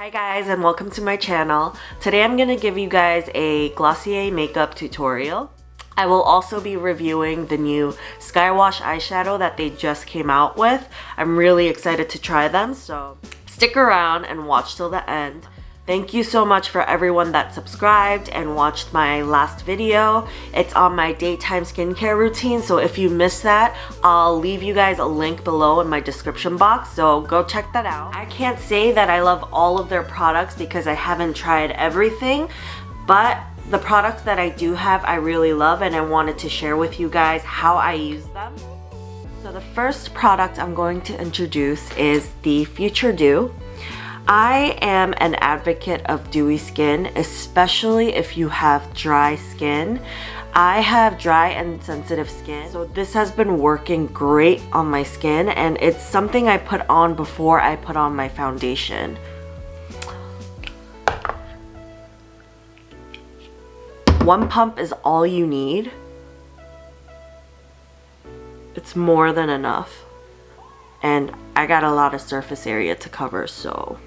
Hi guys, and welcome to my channel. Today I'm going to give you guys a Glossier makeup tutorial. I will also be reviewing the new Skywash eyeshadow that they just came out with. I'm really excited to try them, so stick around and watch till the end. Thank you so much for everyone that subscribed and watched my last video. It's on my daytime skincare routine, so if you missed that, I'll leave you guys a link below in my description box, so go check that out. I can't say that I love all of their products because I haven't tried everything, but the products that I do have I really love, and I wanted to share with you guys how I use them. So the first product I'm going to introduce is the Future Dew. I am an advocate of dewy skin, especially if you have dry skin. I have dry and sensitive skin, so this has been working great on my skin, and it's something I put on before I put on my foundation. One pump is all you need. It's more than enough. And I got a lot of surface area to cover, so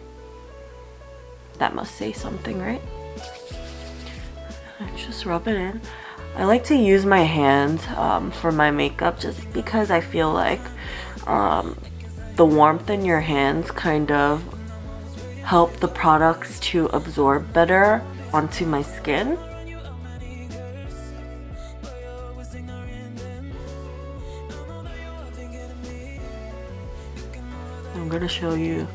that must say something, right? Just rub it in. I like to use my hands for my makeup just because I feel like the warmth in your hands kind of help the products to absorb better onto my skin. I'm gonna show you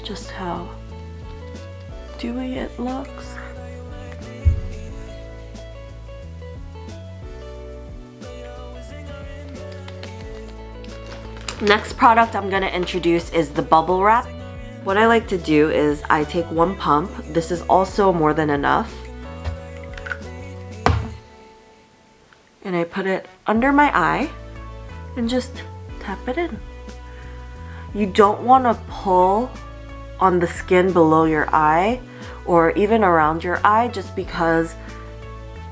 just how dewy it looks. Next product I'm gonna introduce is the bubble wrap. What I like to do is I take one pump. This is also more than enough. And I put it under my eye and just tap it in. You don't want to pull on the skin below your eye or even around your eye, just because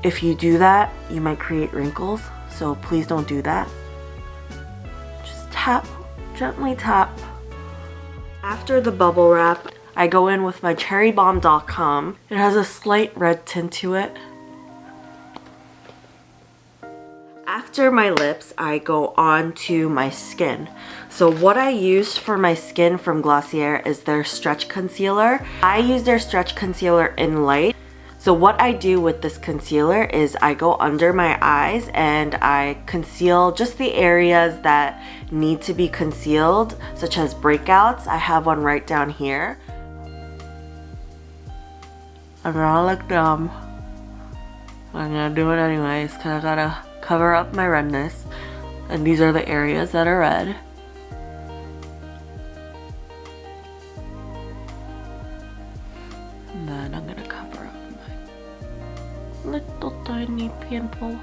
if you do that, you might create wrinkles. So please don't do that. Just tap, gently tap. After the bubble wrap, I go in with my cherrybomb.com. It has a slight red tint to it. After my lips, I go on to my skin. So what I use for my skin from Glossier is their stretch concealer. I use their stretch concealer in light. So what I do with this concealer is I go under my eyes and I conceal just the areas that need to be concealed, such as breakouts. I have one right down here. I'm gonna look dumb. I'm gonna do it anyways because I gotta cover up my redness, and these are the areas that are red. And then I'm gonna cover up my little tiny pimple.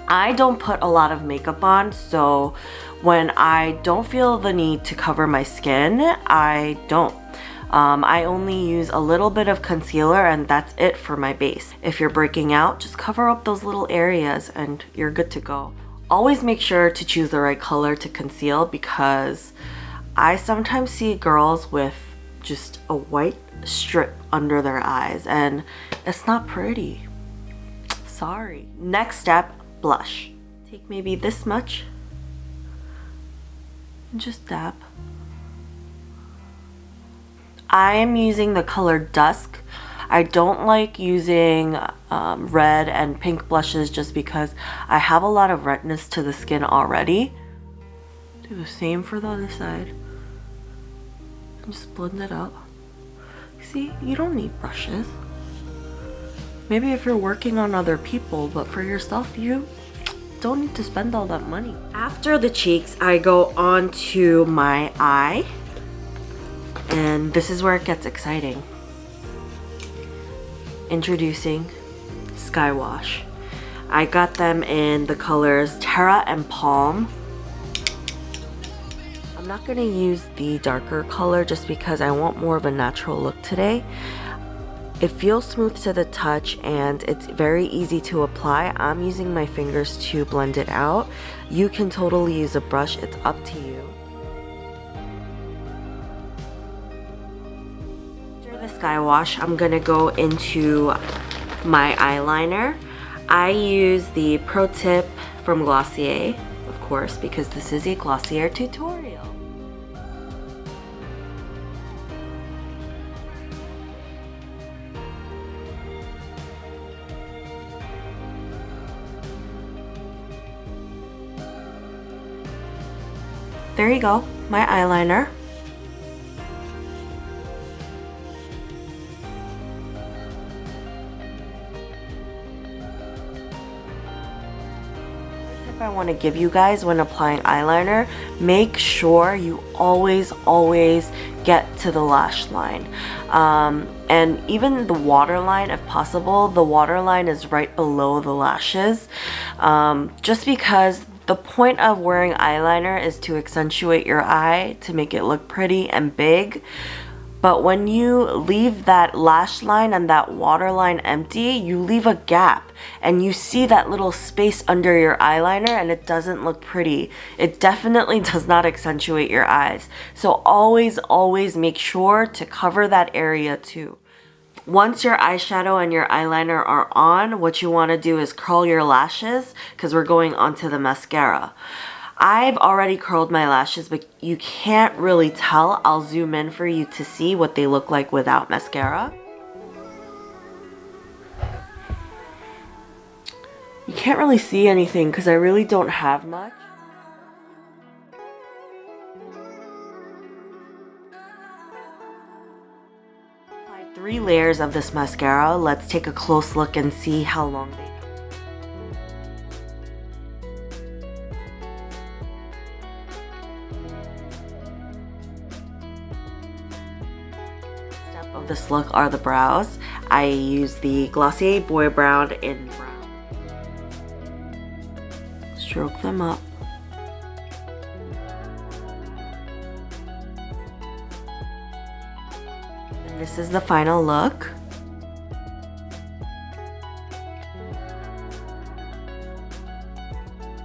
I don't put a lot of makeup on, so when I don't feel the need to cover my skin, I don't. I only use a little bit of concealer and that's it for my base. If you're breaking out, just cover up those little areas and you're good to go. Always make sure to choose the right color to conceal, because I sometimes see girls with just a white strip under their eyes and it's not pretty. Sorry. Next step, blush. Take maybe this much and just dab. I am using the color Dusk. I don't like using red and pink blushes just because I have a lot of redness to the skin already. Do the same for the other side. And just blend it out. See, you don't need brushes. Maybe if you're working on other people, but for yourself, you don't need to spend all that money. After the cheeks, I go on to my eye. And this is where it gets exciting. Introducing Skywash. I got them in the colors Terra and Palm. I'm not going to use the darker color just because I want more of a natural look today. It feels smooth to the touch and it's very easy to apply. I'm using my fingers to blend it out. You can totally use a brush, it's up to you. the Skywash, I'm gonna go into my eyeliner. I use the Protip from Glossier, of course, because this is a Glossier tutorial. There you go, my eyeliner. I want to give you guys when applying eyeliner, make sure you always get to the lash line, and even the waterline if possible. The waterline is right below the lashes, just because the point of wearing eyeliner is to accentuate your eye, to make it look pretty and big. But when you leave that lash line and that waterline empty, you leave a gap and you see that little space under your eyeliner and it doesn't look pretty. It definitely does not accentuate your eyes. So always make sure to cover that area too. Once your eyeshadow and your eyeliner are on, what you want to do is curl your lashes because we're going onto the mascara. I've already curled my lashes, but you can't really tell. I'll zoom in for you to see what they look like without mascara. You can't really see anything because I really don't have much. I applied 3 layers of this mascara. Let's take a close look and see how long they of this look are the brows. I use the Glossier Boy Brown in brown. Stroke them up. And this is the final look.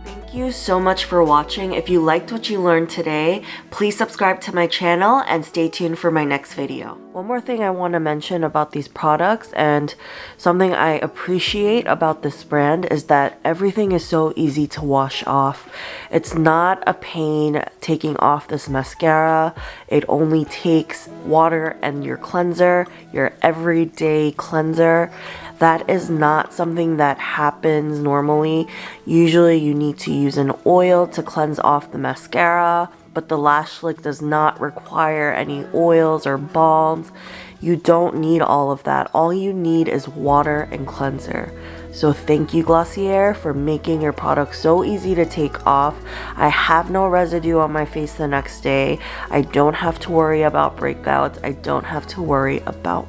Thank you so much for watching. If you liked what you learned today, please subscribe to my channel and stay tuned for my next video. One more thing I want to mention about these products, and something I appreciate about this brand, is that everything is so easy to wash off. It's not a pain taking off this mascara. It only takes water and your cleanser, your everyday cleanser. That is not something that happens normally. Usually you need to use an oil to cleanse off the mascara, but the Lashslick does not require any oils or balms. You don't need all of that. All you need is water and cleanser. So thank you, Glossier, for making your product so easy to take off. I have no residue on my face the next day. I don't have to worry about breakouts. I don't have to worry about